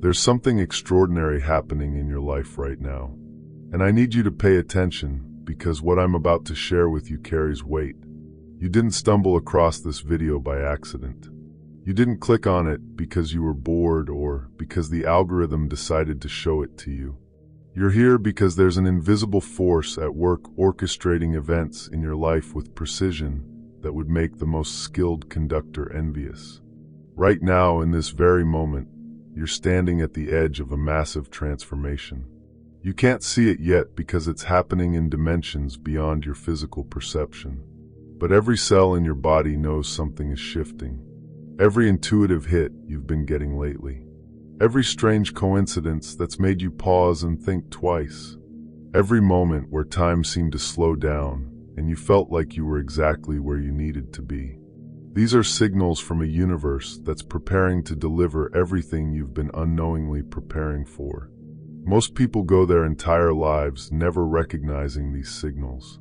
There's something extraordinary happening in your life right now. And I need you to pay attention because what I'm about to share with you carries weight. You didn't stumble across this video by accident. You didn't click on it because you were bored or because the algorithm decided to show it to you. You're here because there's an invisible force at work orchestrating events in your life with precision that would make the most skilled conductor envious. Right now, in this very moment, you're standing at the edge of a massive transformation. You can't see it yet because it's happening in dimensions beyond your physical perception. But every cell in your body knows something is shifting. Every intuitive hit you've been getting lately. Every strange coincidence that's made you pause and think twice. Every moment where time seemed to slow down and you felt like you were exactly where you needed to be. These are signals from a universe that's preparing to deliver everything you've been unknowingly preparing for. Most people go their entire lives never recognizing these signals.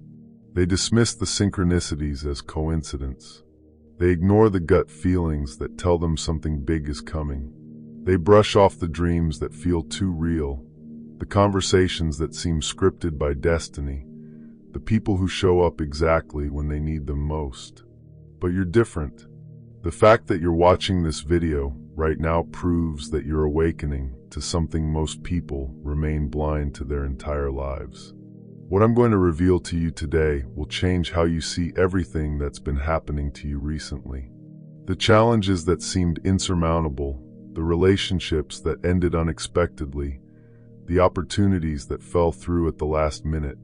They dismiss the synchronicities as coincidence. They ignore the gut feelings that tell them something big is coming. They brush off the dreams that feel too real, the conversations that seem scripted by destiny, the people who show up exactly when they need them most. But you're different. The fact that you're watching this video right now proves that you're awakening to something most people remain blind to their entire lives. What I'm going to reveal to you today will change how you see everything that's been happening to you recently. The challenges that seemed insurmountable, the relationships that ended unexpectedly, the opportunities that fell through at the last minute,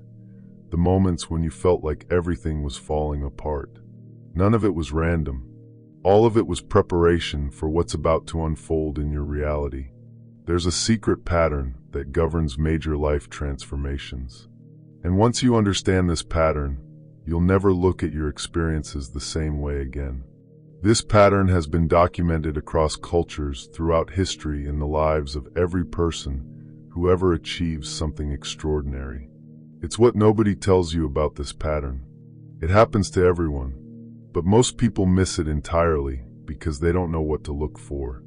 the moments when you felt like everything was falling apart. None of it was random. All of it was preparation for what's about to unfold in your reality. There's a secret pattern that governs major life transformations. And once you understand this pattern, you'll never look at your experiences the same way again. This pattern has been documented across cultures throughout history in the lives of every person who ever achieves something extraordinary. It's what nobody tells you about this pattern. It happens to everyone. But most people miss it entirely because they don't know what to look for.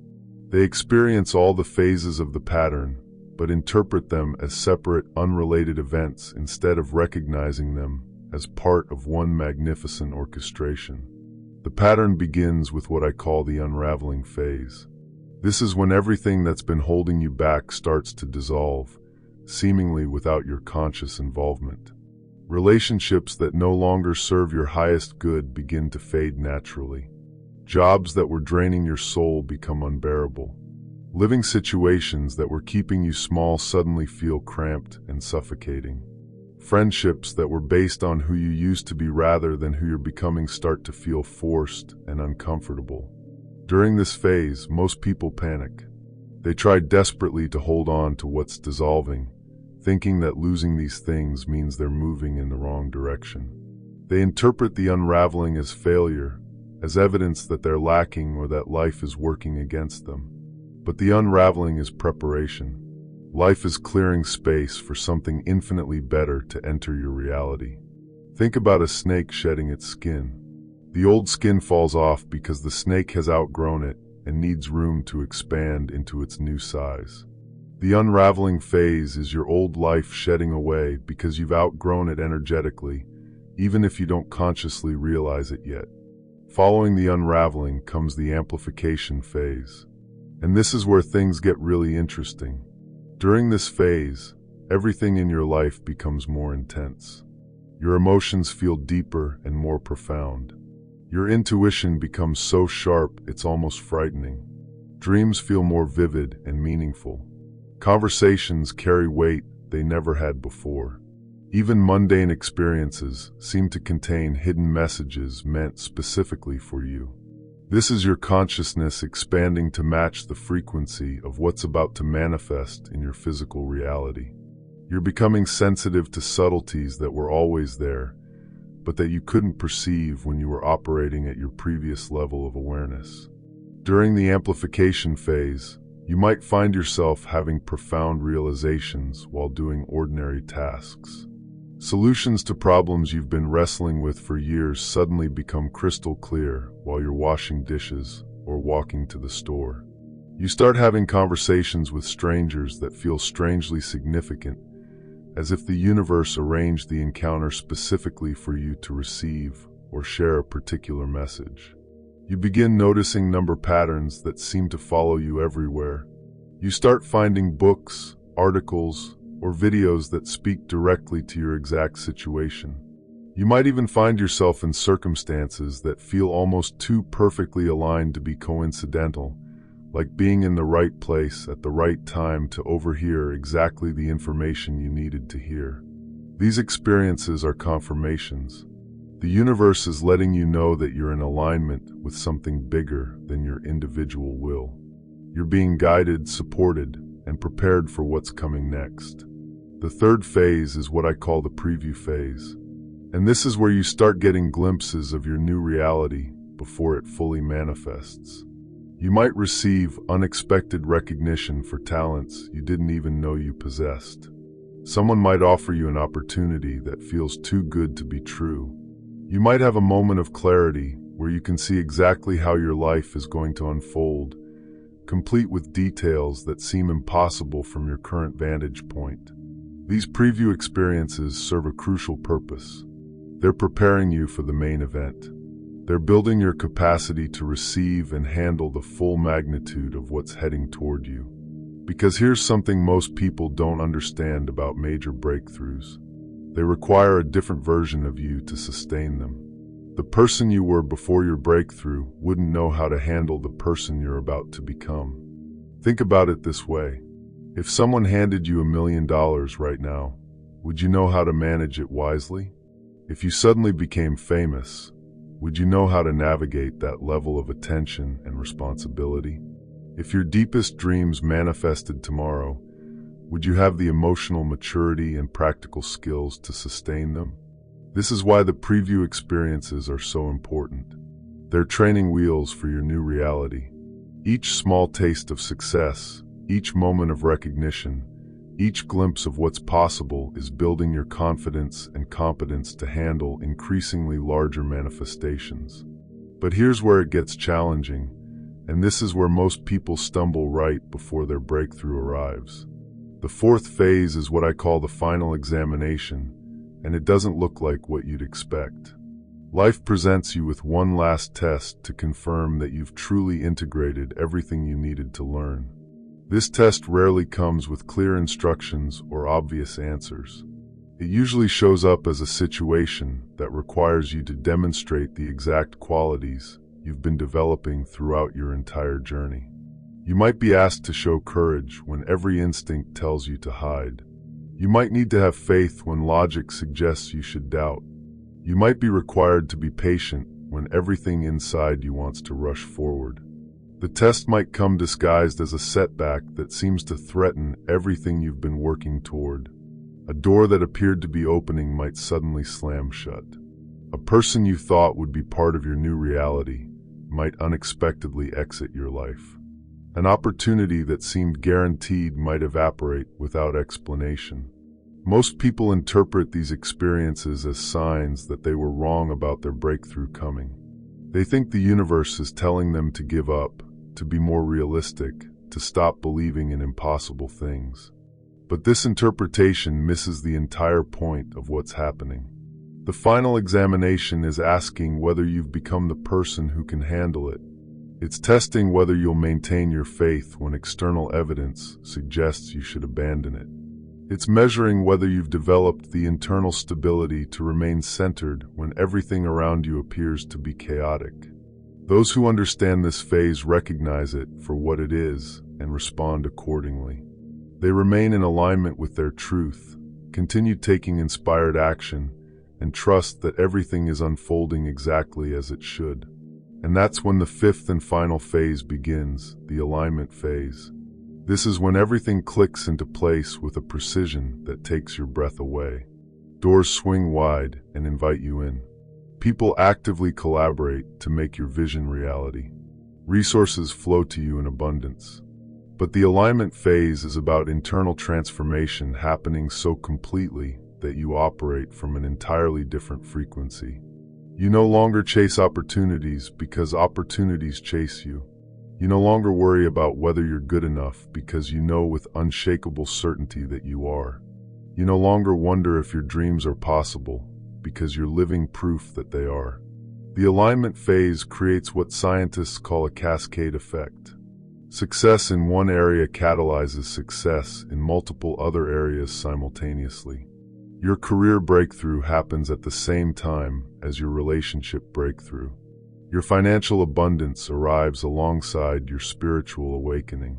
They experience all the phases of the pattern, but interpret them as separate, unrelated events instead of recognizing them as part of one magnificent orchestration. The pattern begins with what I call the unraveling phase. This is when everything that's been holding you back starts to dissolve, seemingly without your conscious involvement. Relationships that no longer serve your highest good begin to fade naturally. Jobs that were draining your soul become unbearable. Living situations that were keeping you small suddenly feel cramped and suffocating. Friendships that were based on who you used to be rather than who you're becoming start to feel forced and uncomfortable. During this phase, most people panic. They try desperately to hold on to what's dissolving, thinking that losing these things means they're moving in the wrong direction. They interpret the unraveling as failure, as evidence that they're lacking or that life is working against them. But the unraveling is preparation. Life is clearing space for something infinitely better to enter your reality. Think about a snake shedding its skin. The old skin falls off because the snake has outgrown it and needs room to expand into its new size. The unraveling phase is your old life shedding away because you've outgrown it energetically, even if you don't consciously realize it yet. Following the unraveling comes the amplification phase. And this is where things get really interesting. During this phase, everything in your life becomes more intense. Your emotions feel deeper and more profound. Your intuition becomes so sharp it's almost frightening. Dreams feel more vivid and meaningful. Conversations carry weight they never had before. Even mundane experiences seem to contain hidden messages meant specifically for you. This is your consciousness expanding to match the frequency of what's about to manifest in your physical reality. You're becoming sensitive to subtleties that were always there, but that you couldn't perceive when you were operating at your previous level of awareness. During the amplification phase, you might find yourself having profound realizations while doing ordinary tasks. Solutions to problems you've been wrestling with for years suddenly become crystal clear while you're washing dishes or walking to the store. You start having conversations with strangers that feel strangely significant, as if the universe arranged the encounter specifically for you to receive or share a particular message. You begin noticing number patterns that seem to follow you everywhere. You start finding books, articles, or videos that speak directly to your exact situation. You might even find yourself in circumstances that feel almost too perfectly aligned to be coincidental, like being in the right place at the right time to overhear exactly the information you needed to hear. These experiences are confirmations. The universe is letting you know that you're in alignment with something bigger than your individual will. You're being guided, supported, and prepared for what's coming next. The third phase is what I call the preview phase. And this is where you start getting glimpses of your new reality before it fully manifests. You might receive unexpected recognition for talents you didn't even know you possessed. Someone might offer you an opportunity that feels too good to be true. You might have a moment of clarity where you can see exactly how your life is going to unfold, complete with details that seem impossible from your current vantage point. These preview experiences serve a crucial purpose. They're preparing you for the main event. They're building your capacity to receive and handle the full magnitude of what's heading toward you. Because here's something most people don't understand about major breakthroughs. They require a different version of you to sustain them. The person you were before your breakthrough wouldn't know how to handle the person you're about to become. Think about it this way. If someone handed you $1 million right now, would you know how to manage it wisely? If you suddenly became famous, would you know how to navigate that level of attention and responsibility? If your deepest dreams manifested tomorrow, would you have the emotional maturity and practical skills to sustain them? This is why the preview experiences are so important. They're training wheels for your new reality. Each small taste of success, each moment of recognition, each glimpse of what's possible is building your confidence and competence to handle increasingly larger manifestations. But here's where it gets challenging, and this is where most people stumble right before their breakthrough arrives. The fourth phase is what I call the final examination, and it doesn't look like what you'd expect. Life presents you with one last test to confirm that you've truly integrated everything you needed to learn. This test rarely comes with clear instructions or obvious answers. It usually shows up as a situation that requires you to demonstrate the exact qualities you've been developing throughout your entire journey. You might be asked to show courage when every instinct tells you to hide. You might need to have faith when logic suggests you should doubt. You might be required to be patient when everything inside you wants to rush forward. The test might come disguised as a setback that seems to threaten everything you've been working toward. A door that appeared to be opening might suddenly slam shut. A person you thought would be part of your new reality might unexpectedly exit your life. An opportunity that seemed guaranteed might evaporate without explanation. Most people interpret these experiences as signs that they were wrong about their breakthrough coming. They think the universe is telling them to give up, to be more realistic, to stop believing in impossible things. But this interpretation misses the entire point of what's happening. The final examination is asking whether you've become the person who can handle it. It's testing whether you'll maintain your faith when external evidence suggests you should abandon it. It's measuring whether you've developed the internal stability to remain centered when everything around you appears to be chaotic. Those who understand this phase recognize it for what it is and respond accordingly. They remain in alignment with their truth, continue taking inspired action, and trust that everything is unfolding exactly as it should. And that's when the fifth and final phase begins, the alignment phase. This is when everything clicks into place with a precision that takes your breath away. Doors swing wide and invite you in. People actively collaborate to make your vision reality. Resources flow to you in abundance. But the alignment phase is about internal transformation happening so completely that you operate from an entirely different frequency. You no longer chase opportunities because opportunities chase you. You no longer worry about whether you're good enough because you know with unshakable certainty that you are. You no longer wonder if your dreams are possible because you're living proof that they are. The alignment phase creates what scientists call a cascade effect. Success in one area catalyzes success in multiple other areas simultaneously. Your career breakthrough happens at the same time as your relationship breakthrough. Your financial abundance arrives alongside your spiritual awakening.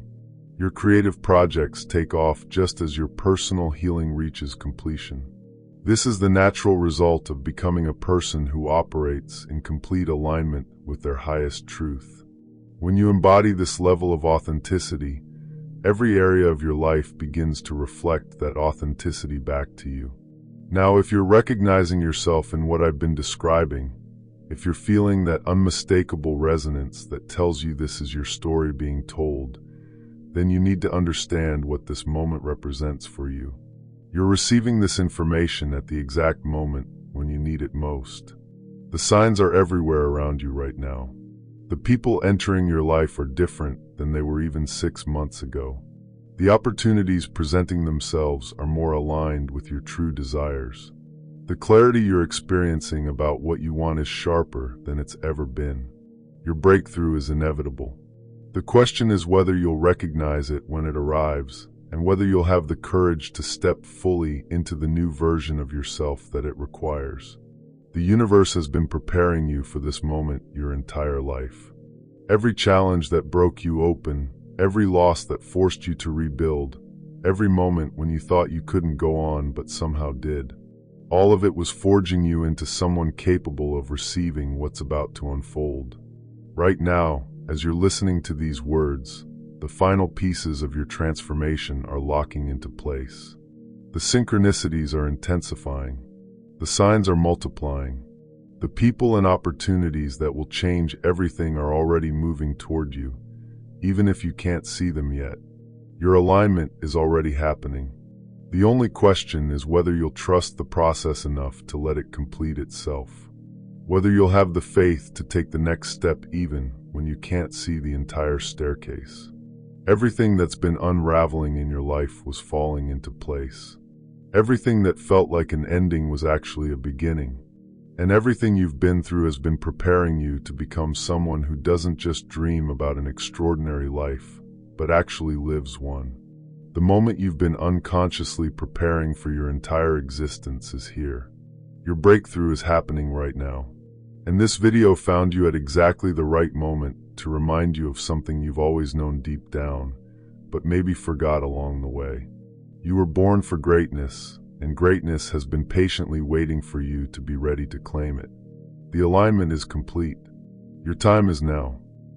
Your creative projects take off just as your personal healing reaches completion. This is the natural result of becoming a person who operates in complete alignment with their highest truth. When you embody this level of authenticity, every area of your life begins to reflect that authenticity back to you. Now, if you're recognizing yourself in what I've been describing, if you're feeling that unmistakable resonance that tells you this is your story being told, then you need to understand what this moment represents for you. You're receiving this information at the exact moment when you need it most. The signs are everywhere around you right now. The people entering your life are different than they were even 6 months ago. The opportunities presenting themselves are more aligned with your true desires. The clarity you're experiencing about what you want is sharper than it's ever been. Your breakthrough is inevitable. The question is whether you'll recognize it when it arrives, and whether you'll have the courage to step fully into the new version of yourself that it requires. The universe has been preparing you for this moment your entire life. Every challenge that broke you open, every loss that forced you to rebuild, every moment when you thought you couldn't go on but somehow did. All of it was forging you into someone capable of receiving what's about to unfold. Right now, as you're listening to these words, the final pieces of your transformation are locking into place. The synchronicities are intensifying. The signs are multiplying. The people and opportunities that will change everything are already moving toward you, even if you can't see them yet. Your alignment is already happening. The only question is whether you'll trust the process enough to let it complete itself. Whether you'll have the faith to take the next step even when you can't see the entire staircase. Everything that's been unraveling in your life was falling into place. Everything that felt like an ending was actually a beginning. And everything you've been through has been preparing you to become someone who doesn't just dream about an extraordinary life, but actually lives one. The moment you've been unconsciously preparing for your entire existence is here. Your breakthrough is happening right now. And this video found you at exactly the right moment to remind you of something you've always known deep down, but maybe forgot along the way. You were born for greatness, and greatness has been patiently waiting for you to be ready to claim it. The alignment is complete. Your time is now.